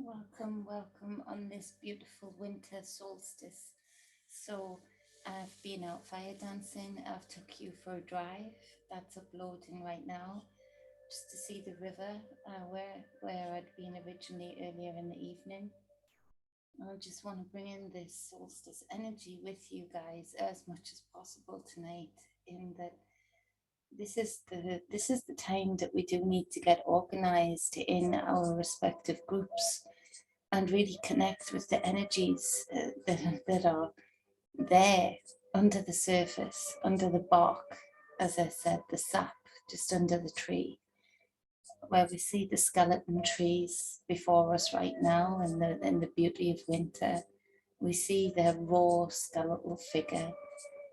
Welcome, welcome on this beautiful winter solstice. So I've been out fire dancing. I've took you for a drive. That's uploading right now, just to see the river where I'd been originally earlier in the evening. I just want to bring in this solstice energy with you guys as much as possible tonight. In that this is the time that we do need to get organized in our respective groups and really connect with the energies that are there under the surface, under the bark, as I said, the sap just under the tree, where we see the skeleton trees before us right now in the beauty of winter. We see their raw skeletal figure.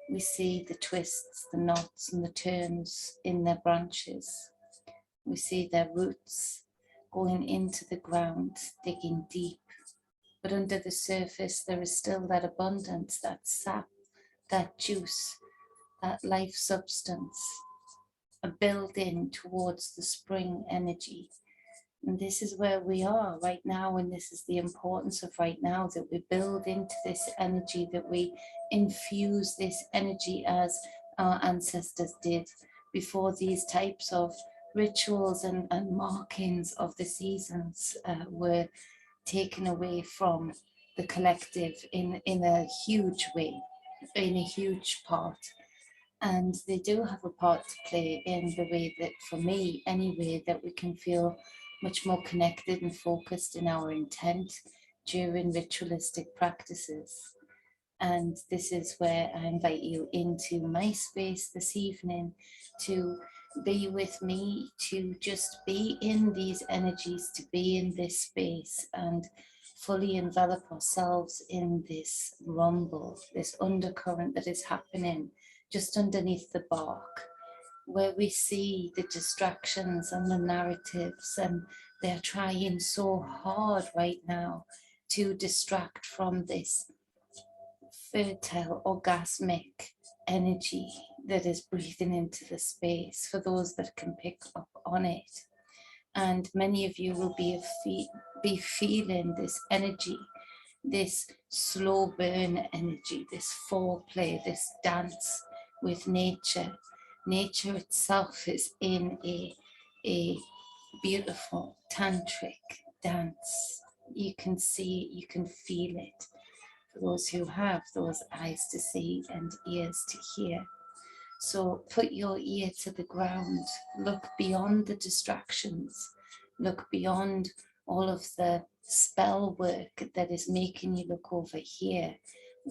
We see the twists, the knots, and the turns in their branches. We see their roots going into the ground, digging deep. But under the surface, there is still that abundance, that sap, that juice, that life substance, a building towards the spring energy. And this is where we are right now, and this is the importance of right now, that we build into this energy, that we infuse this energy as our ancestors did before these types of rituals and markings of the seasons were taken away from the collective in a huge way, in a huge part. And they do have a part to play in the way that, for me anyway, that we can feel much more connected and focused in our intent during ritualistic practices. And this is where I invite you into my space this evening to be with me, to just be in these energies, to be in this space and fully envelop ourselves in this rumble, this undercurrent that is happening just underneath the bark, where we see the distractions and the narratives, and they're trying so hard right now to distract from this fertile, orgasmic energy that is breathing into the space for those that can pick up on it. And many of you will be feeling this energy, this slow burn energy, this foreplay, this dance with nature. Nature itself is in a beautiful tantric dance. You can see it, you can feel it. For those who have those eyes to see and ears to hear. So put your ear to the ground, look beyond the distractions, look beyond all of the spell work that is making you look over here,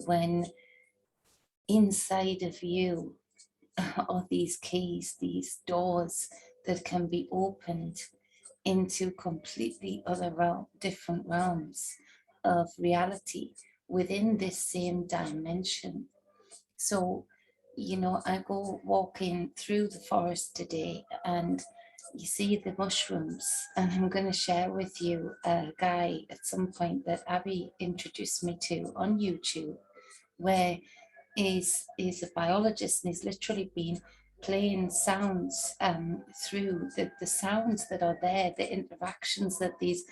when inside of you are these keys, these doors that can be opened into completely other different realms of reality within this same dimension. So, I go walking through the forest today, and you see the mushrooms, and I'm going to share with you a guy at some point that Abby introduced me to on YouTube, where is a biologist, and he's literally been playing sounds through the sounds that are there, the interactions that these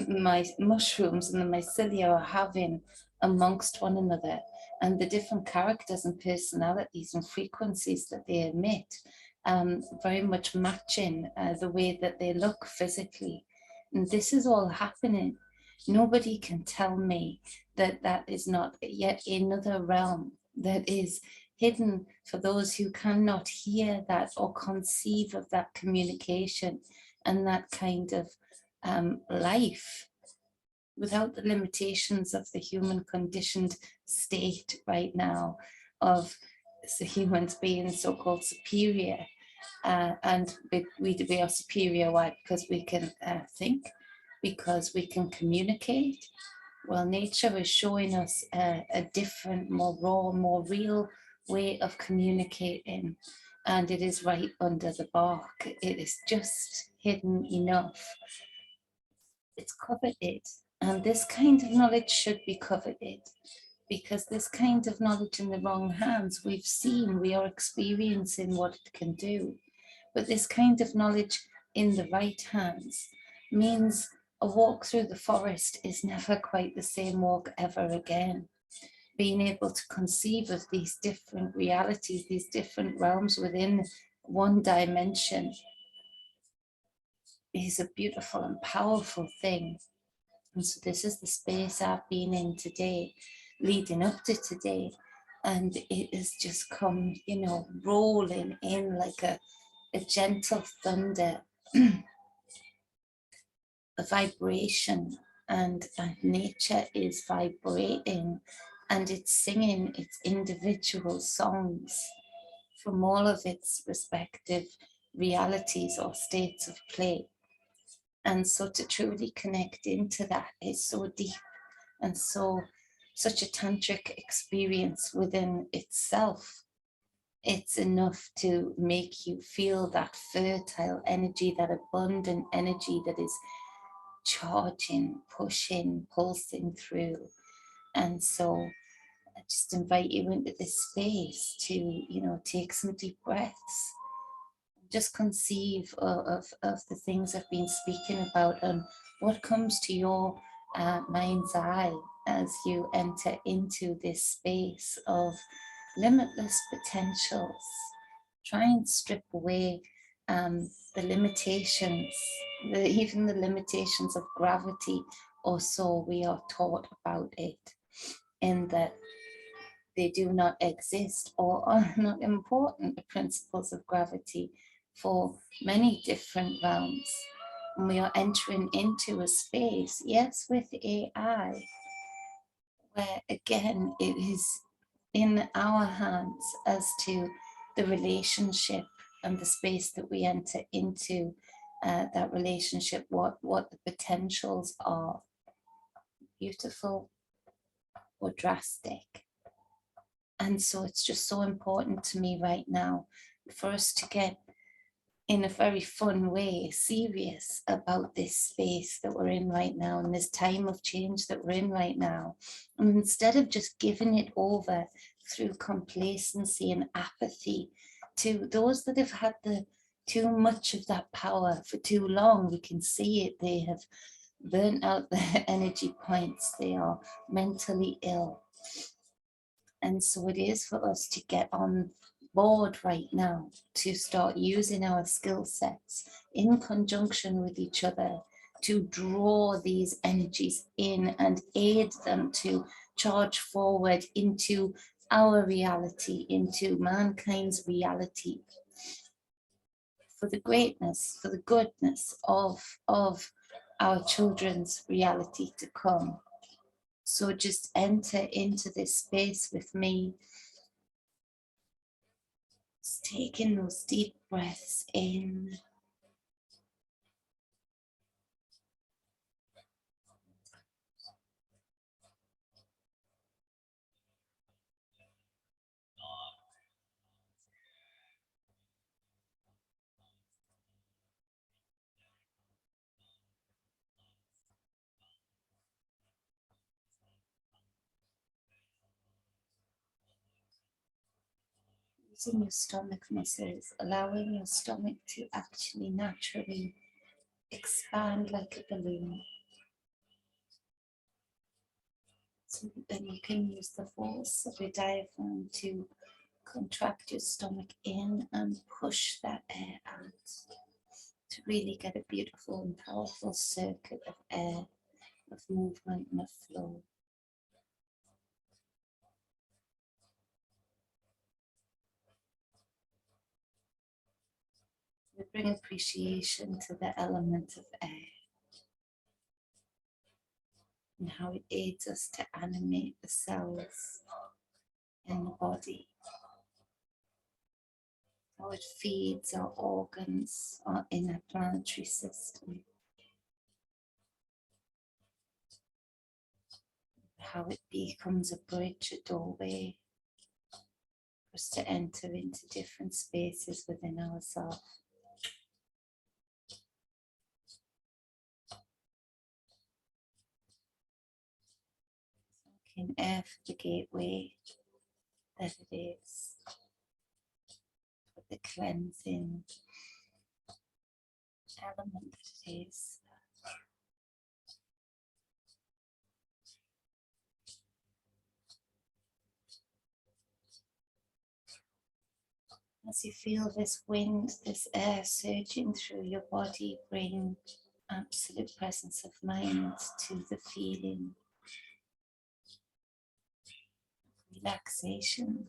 my mushrooms and the mycelia are having amongst one another, and the different characters and personalities and frequencies that they emit, very much matching the way that they look physically. And this is all happening. Nobody can tell me that that is not yet another realm that is hidden for those who cannot hear that or conceive of that communication and that kind of life without the limitations of the human conditioned state right now of the humans being so-called superior. And we are superior. Why? Because we can think, because we can communicate. Well, nature is showing us a different, more raw, more real way of communicating. And it is right under the bark. It is just hidden enough. It's coveted. And this kind of knowledge should be coveted, because this kind of knowledge in the wrong hands, we've seen, we are experiencing what it can do. But this kind of knowledge in the right hands means a walk through the forest is never quite the same walk ever again. Being able to conceive of these different realities, these different realms within one dimension, is a beautiful and powerful thing. And so this is the space I've been in today, leading up to today. And it has just come, you know, rolling in like a gentle thunder, a vibration, and nature is vibrating, and it's singing its individual songs from all of its respective realities or states of play. And so to truly connect into that is so deep and such a tantric experience within itself. It's enough to make you feel that fertile energy, that abundant energy that is charging, pushing, pulsing through. And so I just invite you into this space to, you know, take some deep breaths. Just conceive of the things I've been speaking about and what comes to your mind's eye as you enter into this space of limitless potentials. Try and strip away the limitations, even the limitations of gravity, or so we are taught about it, in that they do not exist or are not important, the principles of gravity, for many different realms. And we are entering into a space, yes, with AI, where again it is in our hands as to the relationship and the space that we enter into that relationship, what the potentials are, beautiful or drastic. And so it's just so important to me right now for us to get, in a very fun way, serious about this space that we're in right now and this time of change that we're in right now. And instead of just giving it over through complacency and apathy to those that have had too much of that power for too long, we can see it. They have burnt out their energy points. They are mentally ill. And so it is for us to get on board right now, to start using our skill sets in conjunction with each other to draw these energies in and aid them to charge forward into our reality, into mankind's reality, for the greatness, for the goodness of our children's reality to come. So just enter into this space with me. Just taking those deep breaths in. Using your stomach muscles, allowing your stomach to actually naturally expand like a balloon. So then you can use the force of your diaphragm to contract your stomach in and push that air out to really get a beautiful and powerful circuit of air, of movement and of flow. We bring appreciation to the element of air and how it aids us to animate the cells in the body, how it feeds our organs, our inner planetary system, how it becomes a bridge, a doorway for us to enter into different spaces within ourselves. In air for the gateway that it is, for the cleansing element that it is, As you feel this wind, this air surging through your body, bring absolute presence of mind to the feeling, relaxation.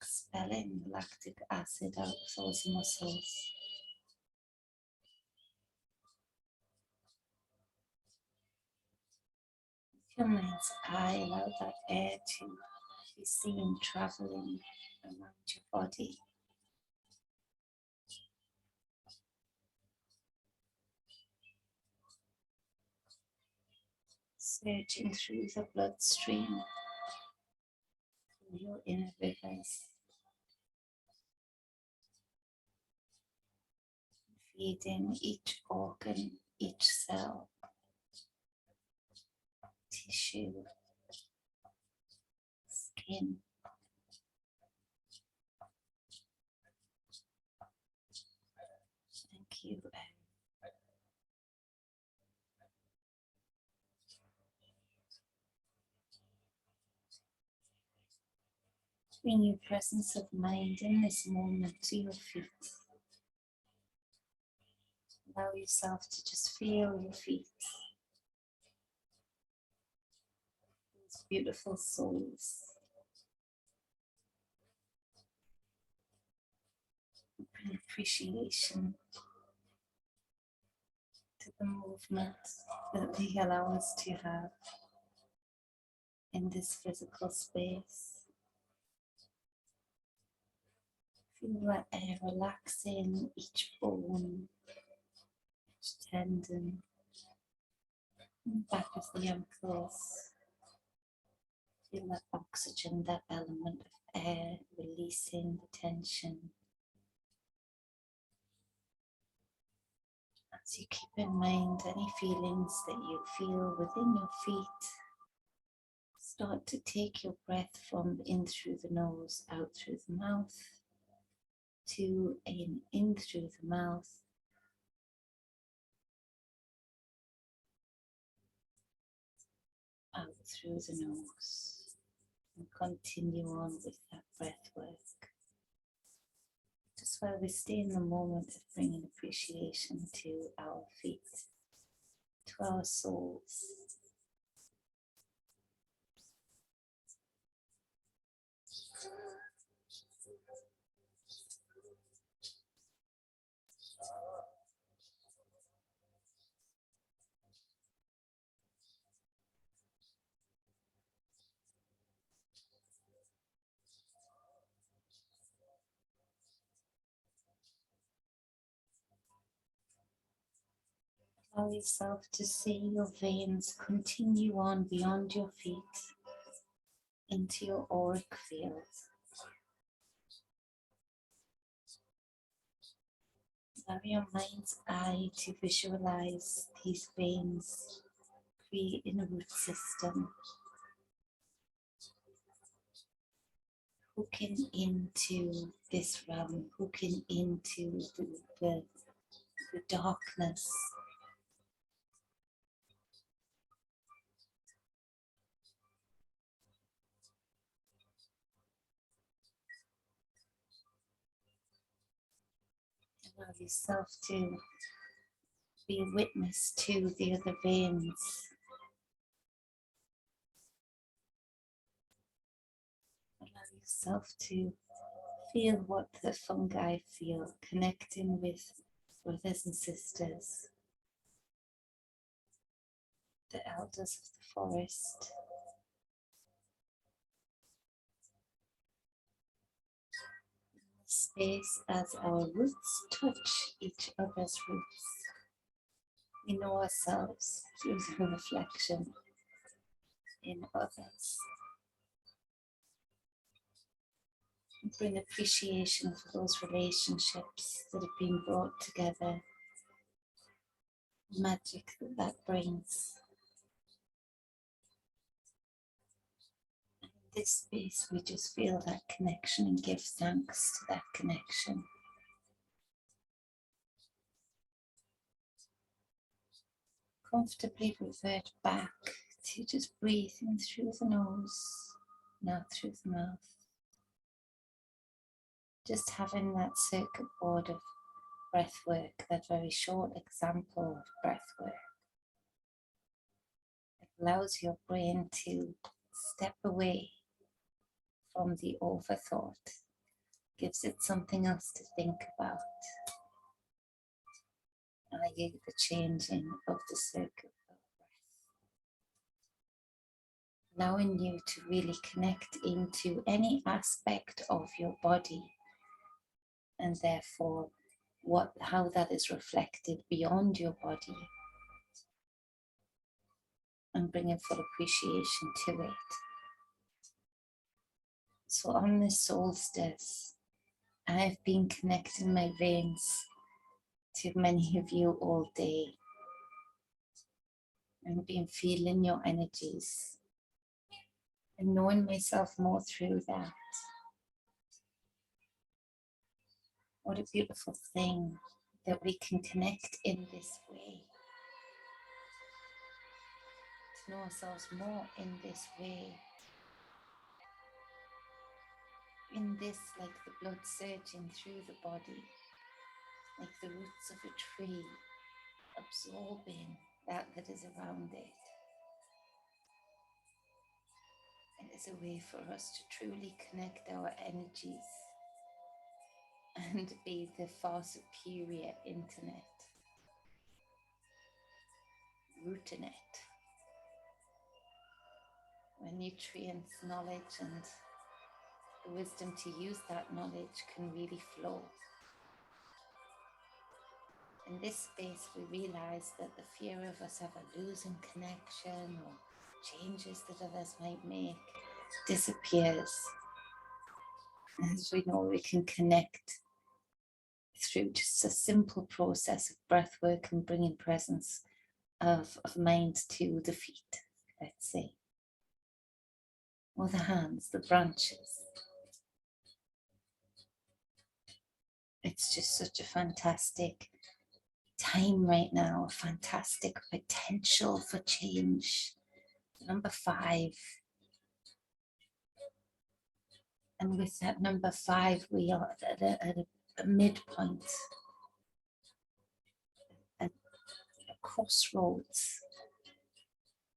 Expelling lactic acid out of those muscles. Your mind's eye, allow that air to be seen traveling around your body. Surging through the bloodstream, through your inner rivers, feeding each organ, each cell, tissue, skin. Thank you. Bring your presence of mind in this moment to your feet. Allow yourself to just feel your feet. These beautiful soles. Bring appreciation to the movement that they allow us to have in this physical space. Feel that air relaxing each bone, each tendon, back of the ankles. Feel that oxygen, that element of air releasing the tension. As you keep in mind any feelings that you feel within your feet, start to take your breath from in through the nose, out through the mouth, to in through the mouth, out through the nose, and continue on with that breath work. Just while we stay in the moment of bringing appreciation to our feet, to our souls. Allow yourself to see your veins continue on beyond your feet into your auric field. Allow your mind's eye to visualize these veins creating a root system, hooking into this realm, hooking into the darkness. Allow yourself to be witness to the other veins. Allow yourself to feel what the fungi feel, connecting with brothers and sisters, the elders of the forest. Space as our roots touch each other's roots. We know ourselves through the reflection in others. And bring appreciation for those relationships that have been brought together. Magic that brings. And in this space, we just feel that connection and give thanks to that connection. Comfortably revert back to just breathe in through the nose, now through the mouth. Just having that circuit board of breath work, that very short example of breath work, it allows your brain to step away from the overthought, gives it something else to think about, i.e. the changing of the circuit of breath. Allowing you to really connect into any aspect of your body, and therefore how that is reflected beyond your body, and bringing full appreciation to it. So on this solstice, I've been connecting my veins to many of you all day, and been feeling your energies and knowing myself more through that. What a beautiful thing that we can connect in this way, to know ourselves more in this way, in this, like the blood surging through the body, like the roots of a tree absorbing that is around it. It is a way for us to truly connect our energies and be the far superior internet, rooting it, where nutrients, knowledge, and the wisdom to use that knowledge can really flow. In this space, we realize that the fear of us ever losing connection or changes that others might make disappears. As we know, we can connect through just a simple process of breath work and bringing presence of mind to the feet, let's say, or the hands, the branches. It's just such a fantastic time right now, a fantastic potential for change. Number 5. And with that number 5, we are at a midpoint, at a crossroads.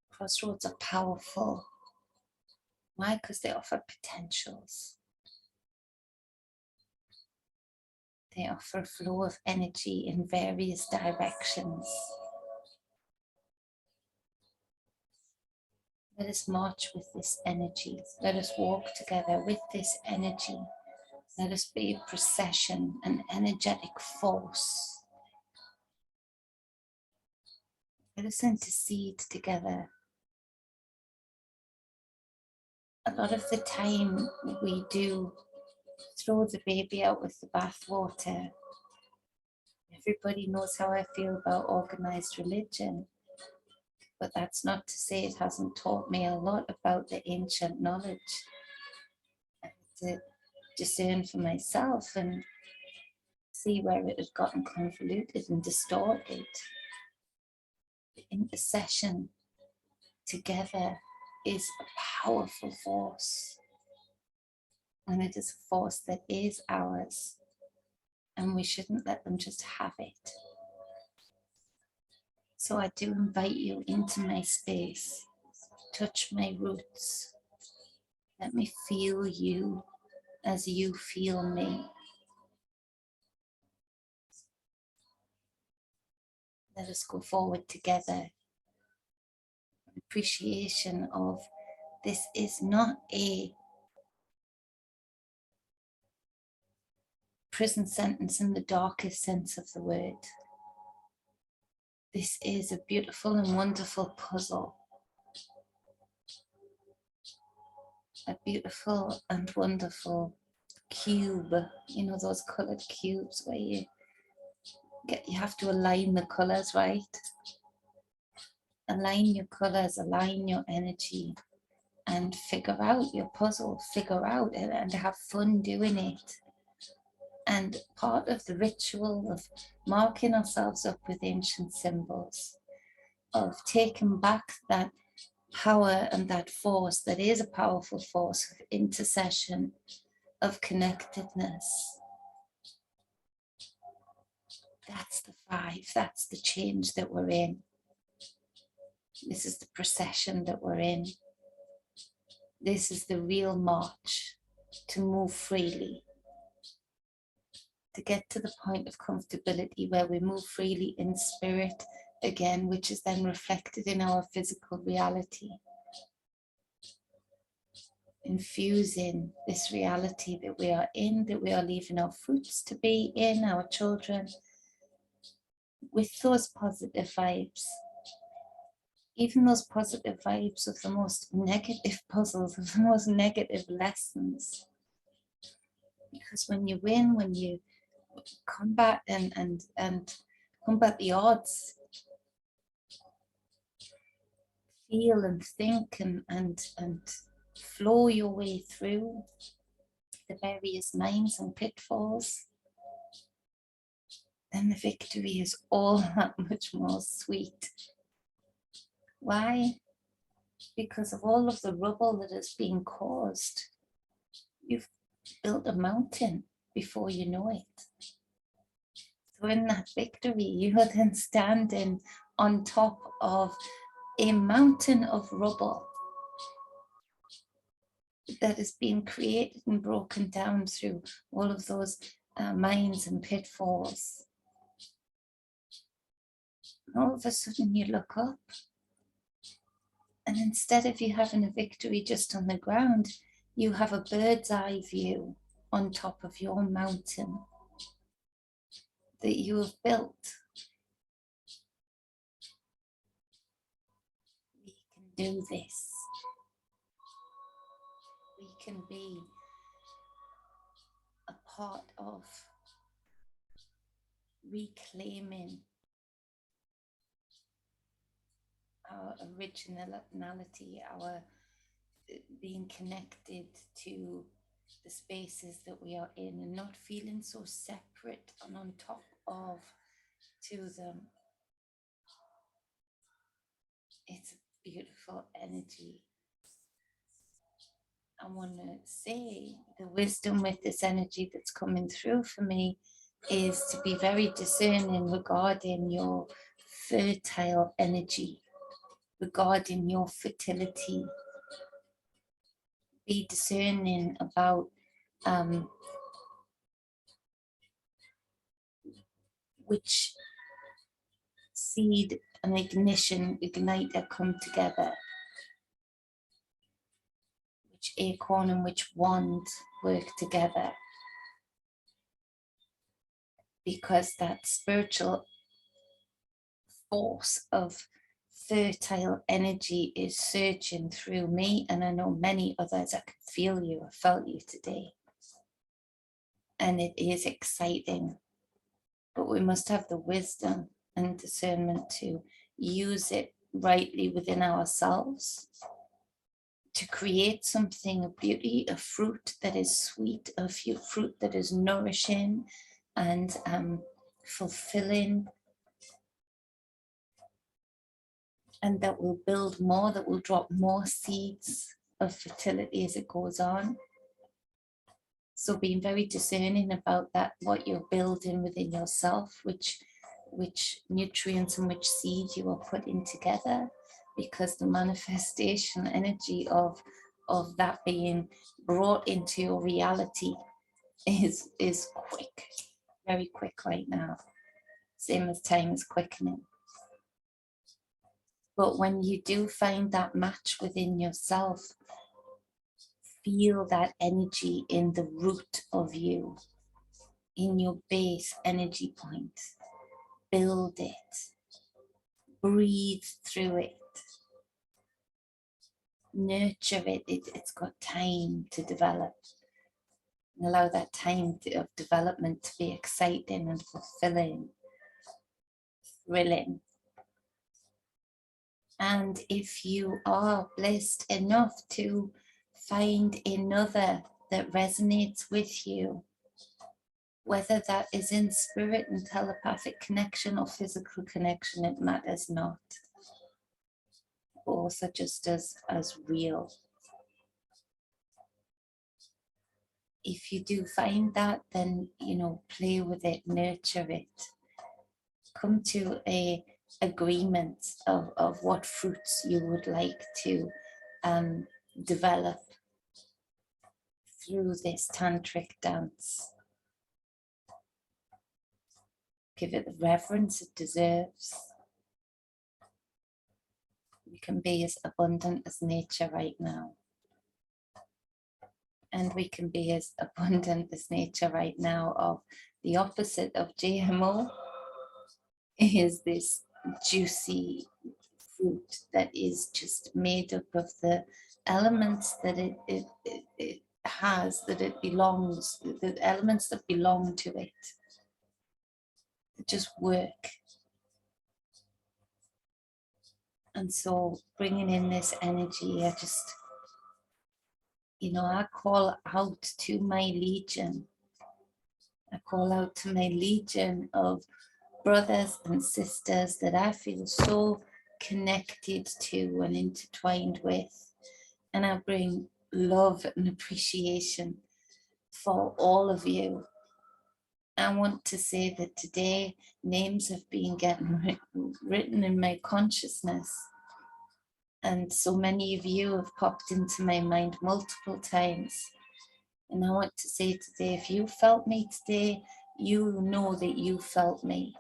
Crossroads are powerful. Why? Because they offer potentials. They offer a flow of energy in various directions. Let us march with this energy. Let us walk together with this energy. Let us be a procession, an energetic force. Let us intercede together. A lot of the time we do throw the baby out with the bathwater. Everybody knows how I feel about organized religion, but that's not to say it hasn't taught me a lot about the ancient knowledge, and to discern for myself and see where it had gotten convoluted and distorted. The intercession together is a powerful force, and it is a force that is ours, and we shouldn't let them just have it. So I do invite you into my space, touch my roots, let me feel you as you feel me. Let us go forward together. Appreciation of this is not a prison sentence in the darkest sense of the word. This is a beautiful and wonderful puzzle. A beautiful and wonderful cube. You know those colored cubes where you have to align the colors, right? Align your colors, align your energy, and figure out your puzzle, figure out it, and have fun doing it. And part of the ritual of marking ourselves up with ancient symbols, of taking back that power and that force that is a powerful force of intercession, of connectedness. That's the 5, that's the change that we're in. This is the procession that we're in. This is the real march to move freely, to get to the point of comfortability where we move freely in spirit again, which is then reflected in our physical reality. Infusing this reality that we are in, that we are leaving our fruits to be in, our children, with those positive vibes. Even those positive vibes of the most negative puzzles, of the most negative lessons. Because when you win, when you combat and combat the odds, feel and think and flow your way through the various mines and pitfalls, then the victory is all that much more sweet. Why? Because of all of the rubble that has been caused. You've built a mountain before you know it. So in that victory, you are then standing on top of a mountain of rubble that has been created and broken down through all of those mines and pitfalls. And all of a sudden you look up, and instead of you having a victory just on the ground, you have a bird's eye view on top of your mountain that you have built. We can do this. We can be a part of reclaiming our originality, our being connected to the spaces that we are in and not feeling so separate and on top of to them. It's a beautiful energy. I want to say the wisdom with this energy that's coming through for me is to be very discerning regarding your fertile energy, regarding your fertility. Be discerning about which seed and igniter come together, which acorn and which wand work together, because that spiritual force of fertile energy is surging through me, and I know many others. I can feel you, I felt you today, and it is exciting, but we must have the wisdom and discernment to use it rightly within ourselves to create something of beauty, a fruit that is sweet, a fruit that is nourishing and fulfilling, and that will build more, that will drop more seeds of fertility as it goes on. So being very discerning about that, what you're building within yourself, which nutrients and which seeds you are putting together, because the manifestation energy of that being brought into your reality is quick, very quick right now. Same as time is quickening. But when you do find that match within yourself, feel that energy in the root of you, in your base energy point. Build it. Breathe through it. Nurture it. It's got time to develop. And allow that time of development to be exciting and fulfilling, thrilling. And if you are blessed enough to find another that resonates with you, whether that is in spirit and telepathic connection or physical connection, it matters not. both are just as real. If you do find that, then, you know, play with it, nurture it. Come to a agreement of what fruits you would like to develop through this tantric dance. Give it the reverence it deserves. We can be as abundant as nature right now. And we can be as abundant as nature right now. Of the opposite of GMO is this juicy fruit that is just made up of the elements that it has, that it belongs, the elements that belong to it, that just work. And so bringing in this energy, I just, you know, I call out to my legion. I call out to my legion of brothers and sisters that I feel so connected to and intertwined with. And I bring love and appreciation for all of you. I want to say that today names have been getting written in my consciousness. And so many of you have popped into my mind multiple times. And I want to say today, if you felt me today, you know that you felt me.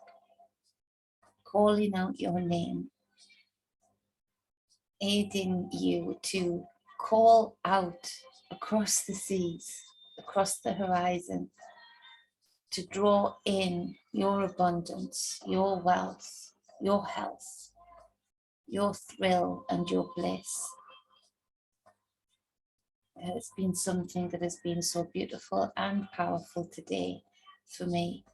Calling out your name, aiding you to call out across the seas, across the horizon, to draw in your abundance, your wealth, your health, your thrill and your bliss. It's been something that has been so beautiful and powerful today for me.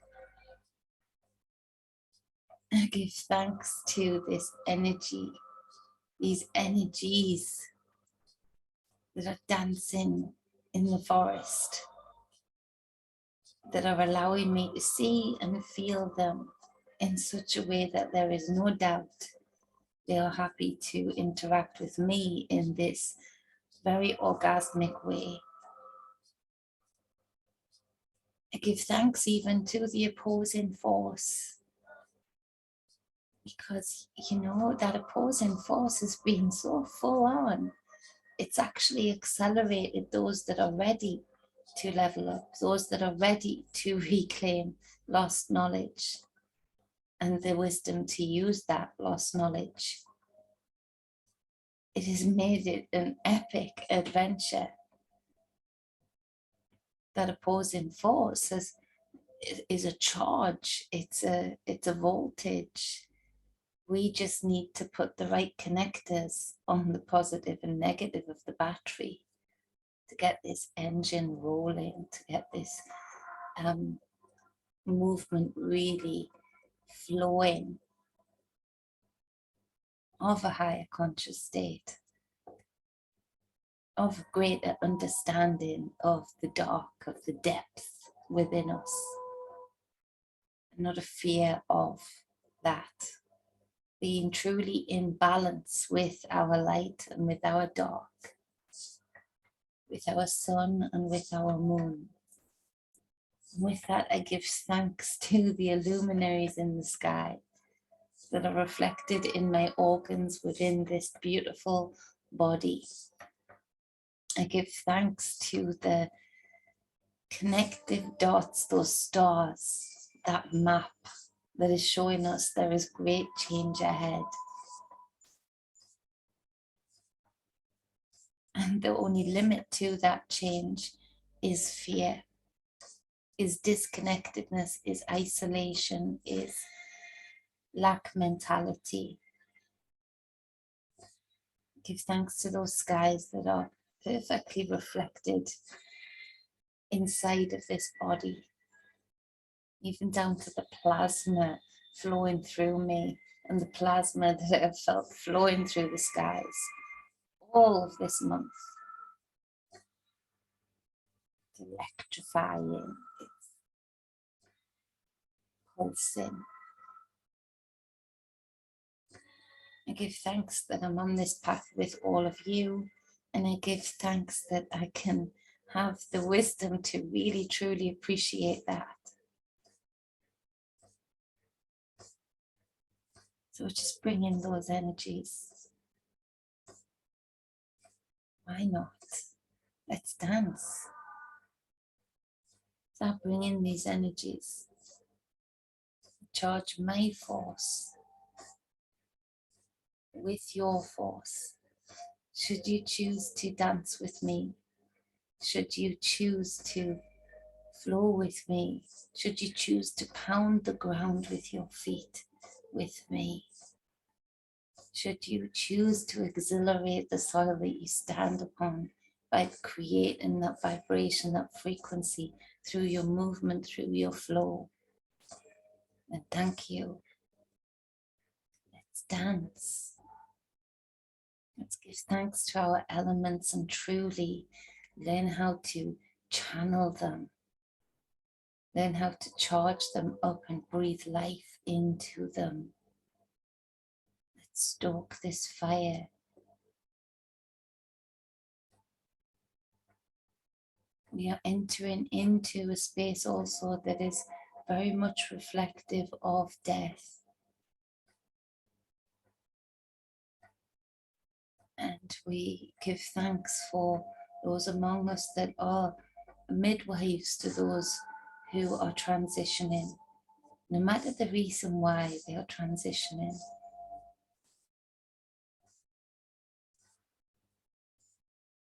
I give thanks to this energy, these energies that are dancing in the forest, that are allowing me to see and feel them in such a way that there is no doubt they are happy to interact with me in this very orgasmic way. I give thanks even to the opposing force, because, you know, that opposing force has been so full on. It's actually accelerated those that are ready to level up, those that are ready to reclaim lost knowledge and the wisdom to use that lost knowledge. It has made it an epic adventure. That opposing force is a charge, it's a voltage. We just need to put the right connectors on the positive and negative of the battery to get this engine rolling, to get this movement really flowing of a higher conscious state, of greater understanding of the dark, of the depth within us, not a fear of that. Being truly in balance with our light and with our dark, with our sun and with our moon. With that, I give thanks to the luminaries in the sky that are reflected in my organs within this beautiful body. I give thanks to the connective dots, those stars, that map that is showing us there is great change ahead. And the only limit to that change is fear, is disconnectedness, is isolation, is lack mentality. Give thanks to those skies that are perfectly reflected inside of this body, even down to the plasma flowing through me and the plasma that I've felt flowing through the skies all of this month. It's electrifying, it's pulsing. I give thanks that I'm on this path with all of you, and I give thanks that I can have the wisdom to really truly appreciate that. So just bring in those energies. Why not? Let's dance. Start bringing these energies. Charge my force with your force. Should you choose to dance with me, should you choose to flow with me, should you choose to pound the ground with your feet with me, should you choose to exhilarate the soil that you stand upon by creating that vibration, that frequency through your movement, through your flow, then thank you. Let's dance. Let's give thanks to our elements and truly learn how to channel them. Learn how to charge them up and breathe life into them. Let's stoke this fire. We are entering into a space also that is very much reflective of death. And we give thanks for those among us that are midwives to those who are transitioning, no matter the reason why they are transitioning.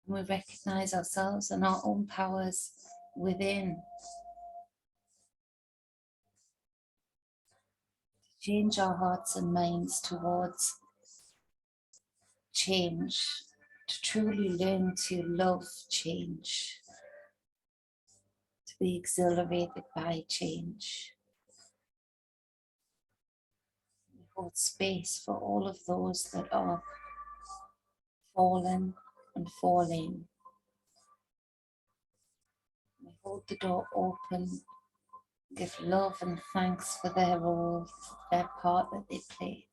We recognize ourselves and our own powers within. Change our hearts and minds towards change, to truly learn to love change, to be exhilarated by change. We hold space for all of those that are fallen and falling. We hold the door open, give love and thanks for their role, their part that they played.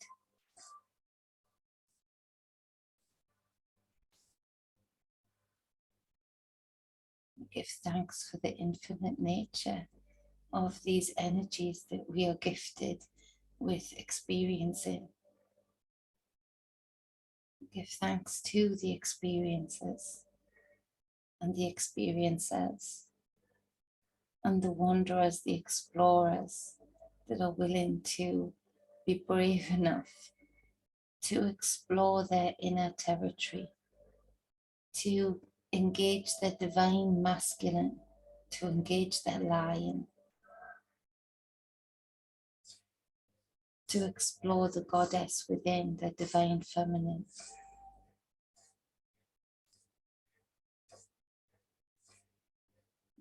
We give thanks for the infinite nature of these energies that we are gifted with experiencing. Give thanks to the experiences and the experiencers and the wanderers, the explorers that are willing to be brave enough to explore their inner territory, to engage their divine masculine, to engage their lion, to explore the goddess within, their divine feminine.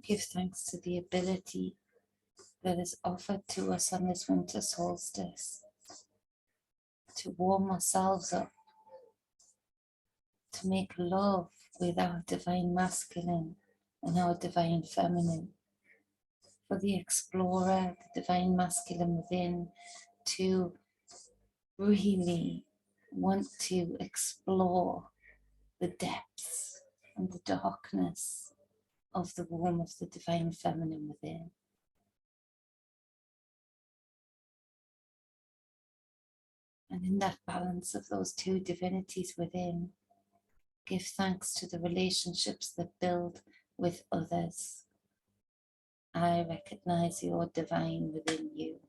Give thanks to the ability that is offered to us on this winter solstice to warm ourselves up, to make love with our divine masculine and our divine feminine. For the explorer, the divine masculine within, to really want to explore the depths and the darkness of the womb of the divine feminine within. And in that balance of those two divinities within, give thanks to the relationships that build with others. I recognize your divine within you.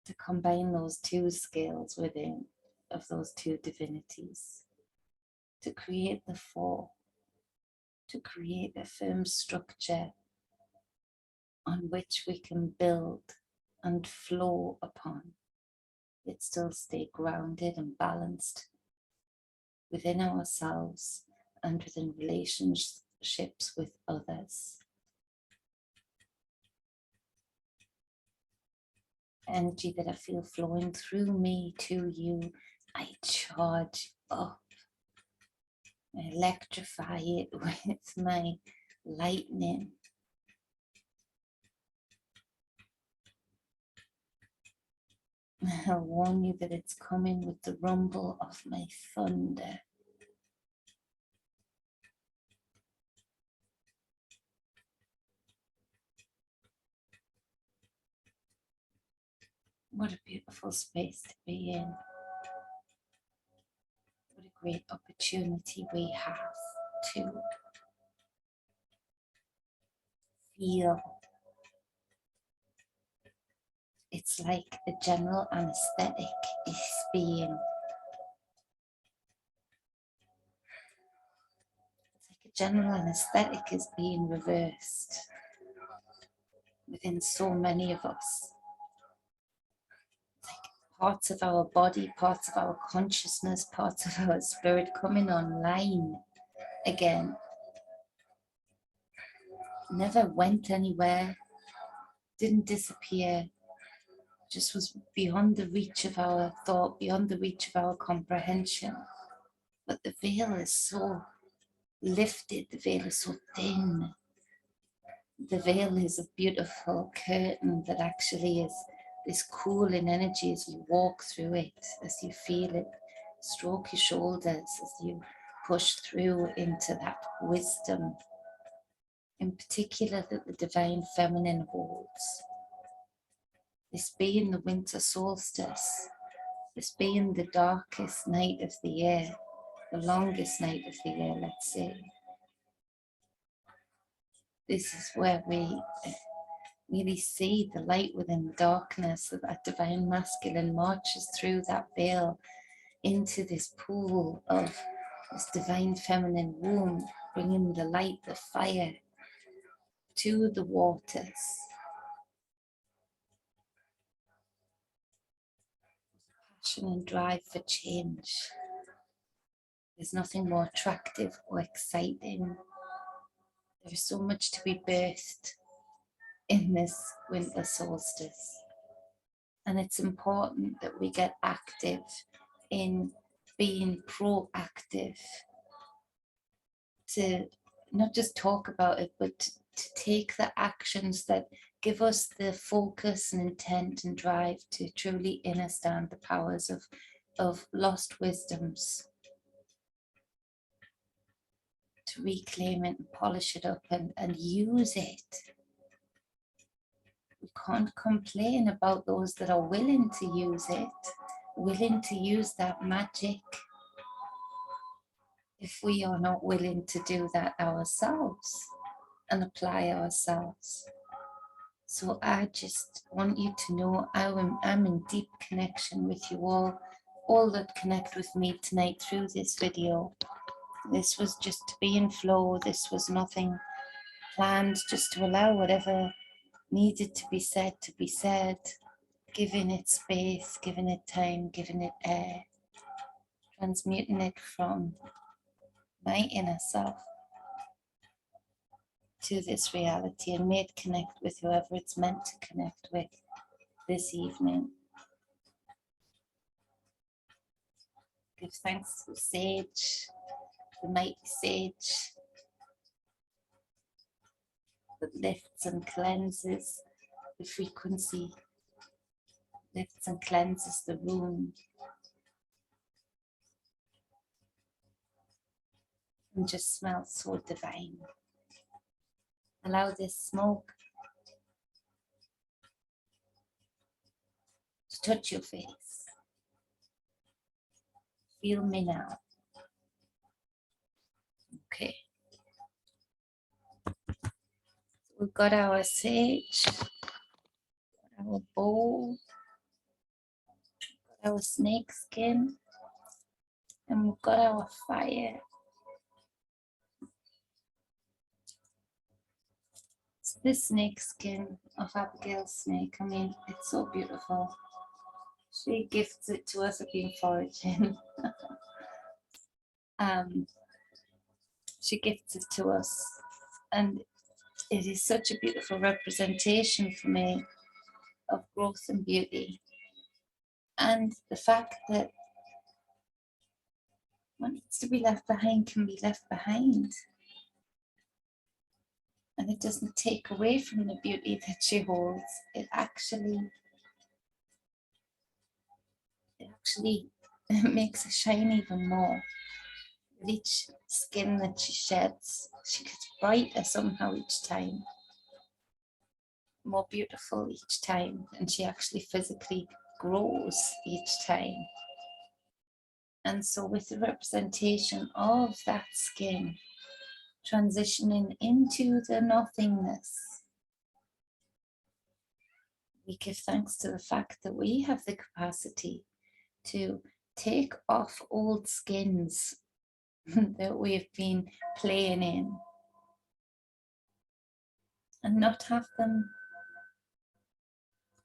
To combine those two scales within of those two divinities, to create the four, to create a firm structure on which we can build and flow upon, yet still stay grounded and balanced within ourselves and within relationships with others. Energy that I feel flowing through me to you, I charge up. I electrify it with my lightning. I'll warn you that it's coming with the rumble of my thunder. What a beautiful space to be in. What a great opportunity we have to feel. It's like a general anesthetic is being, it's like a general anesthetic is being reversed within so many of us. It's like parts of our body, parts of our consciousness, parts of our spirit coming online again. Never went anywhere, didn't disappear, just was beyond the reach of our thought, beyond the reach of our comprehension. But the veil is so lifted, the veil is so thin. The veil is a beautiful curtain that actually is this cooling energy as you walk through it, as you feel it stroke your shoulders, as you push through into that wisdom, in particular that the divine feminine holds. This being the winter solstice, this being the darkest night of the year, the longest night of the year, let's say. This is where we really see the light within the darkness, that divine masculine marches through that veil into this pool of this divine feminine womb, bringing the light, the fire to the waters. Passion and drive for change. There's nothing more attractive or exciting. There's so much to be birthed in this winter solstice. And it's important that we get active in being proactive, to not just talk about it, but to take the actions that give us the focus and intent and drive to truly understand the powers of lost wisdoms, to reclaim it and polish it up and use it. We can't complain about those that are willing to use it, willing to use that magic, if we are not willing to do that ourselves and apply ourselves. So I just want you to know I'm in deep connection with you all that connect with me tonight through this video. This was just to be in flow. This was nothing planned, just to allow whatever needed to be said, giving it space, giving it time, giving it air, transmuting it from my inner self to this reality, and may it connect with whoever it's meant to connect with this evening. Give thanks to Sage, the mighty Sage, that lifts and cleanses the frequency, lifts and cleanses the room, and just smells so divine. Allow this smoke to touch your face. Feel me now. Okay. We've got our sage, our bowl, our snake skin, and we've got our fire. It's this snake skin of Abigail's snake. I mean, it's so beautiful. She gifts it to us. I've been foraging. She gifts it to us, and it is such a beautiful representation for me of growth and beauty, and the fact that what needs to be left behind can be left behind, and it doesn't take away from the beauty that she holds. It actually actually makes her shine even more. With each skin that she sheds, she gets brighter somehow each time, more beautiful each time, and she actually physically grows each time. And so with the representation of that skin transitioning into the nothingness, we give thanks to the fact that we have the capacity to take off old skins that we've been playing in and not have them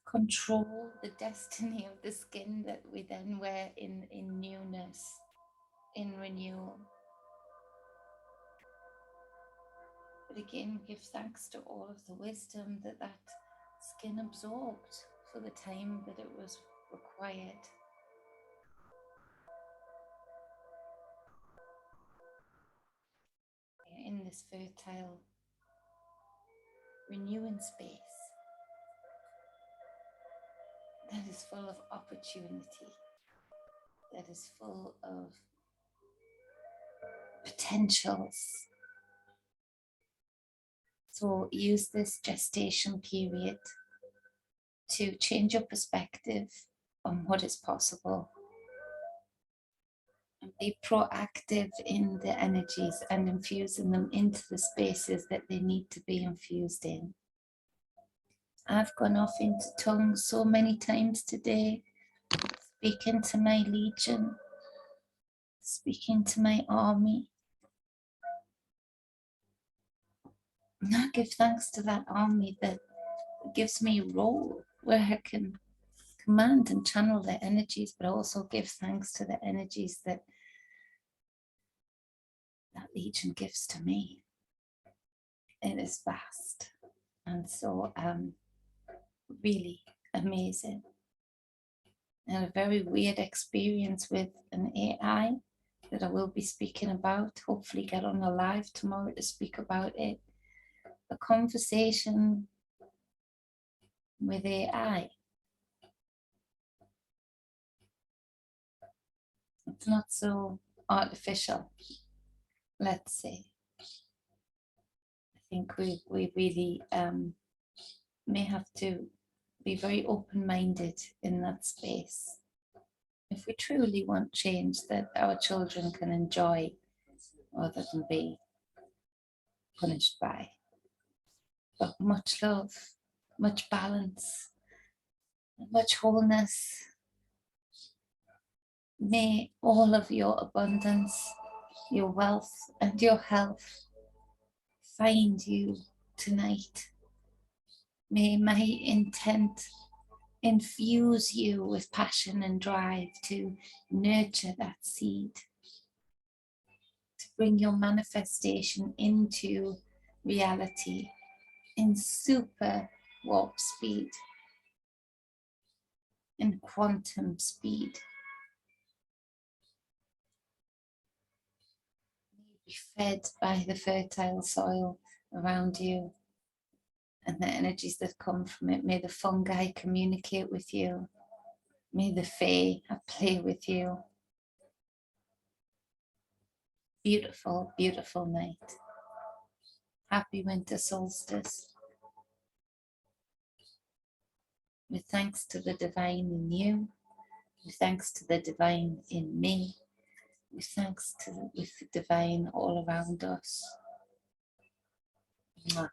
control the destiny of the skin that we then wear in newness, in renewal. But again, give thanks to all of the wisdom that that skin absorbed for the time that it was required. In this fertile, renewing space that is full of opportunity, that is full of potentials. So use this gestation period to change your perspective on what is possible and be proactive in the energies and infusing them into the spaces that they need to be infused in. I've gone off into tongues so many times today, speaking to my legion, speaking to my army. And I give thanks to that army that gives me a role where I can command and channel their energies, but also give thanks to the energies that that legion gives to me. It is vast and so really amazing. And a very weird experience with an AI that I will be speaking about. Hopefully get on a live tomorrow to speak about it. A conversation with AI. It's not so artificial, let's say. I think we really may have to be very open-minded in that space if we truly want change that our children can enjoy rather than be punished by. But much love, much balance, much wholeness. May all of your abundance, your wealth and your health find you tonight. May my intent infuse you with passion and drive to nurture that seed, to bring your manifestation into reality in super warp speed, in quantum speed. Be fed by the fertile soil around you and the energies that come from it. May the fungi communicate with you. May the fae play with you. Beautiful, beautiful night. Happy winter solstice. With thanks to the divine in you, with thanks to the divine in me, with thanks to the divine all around us. Mwah.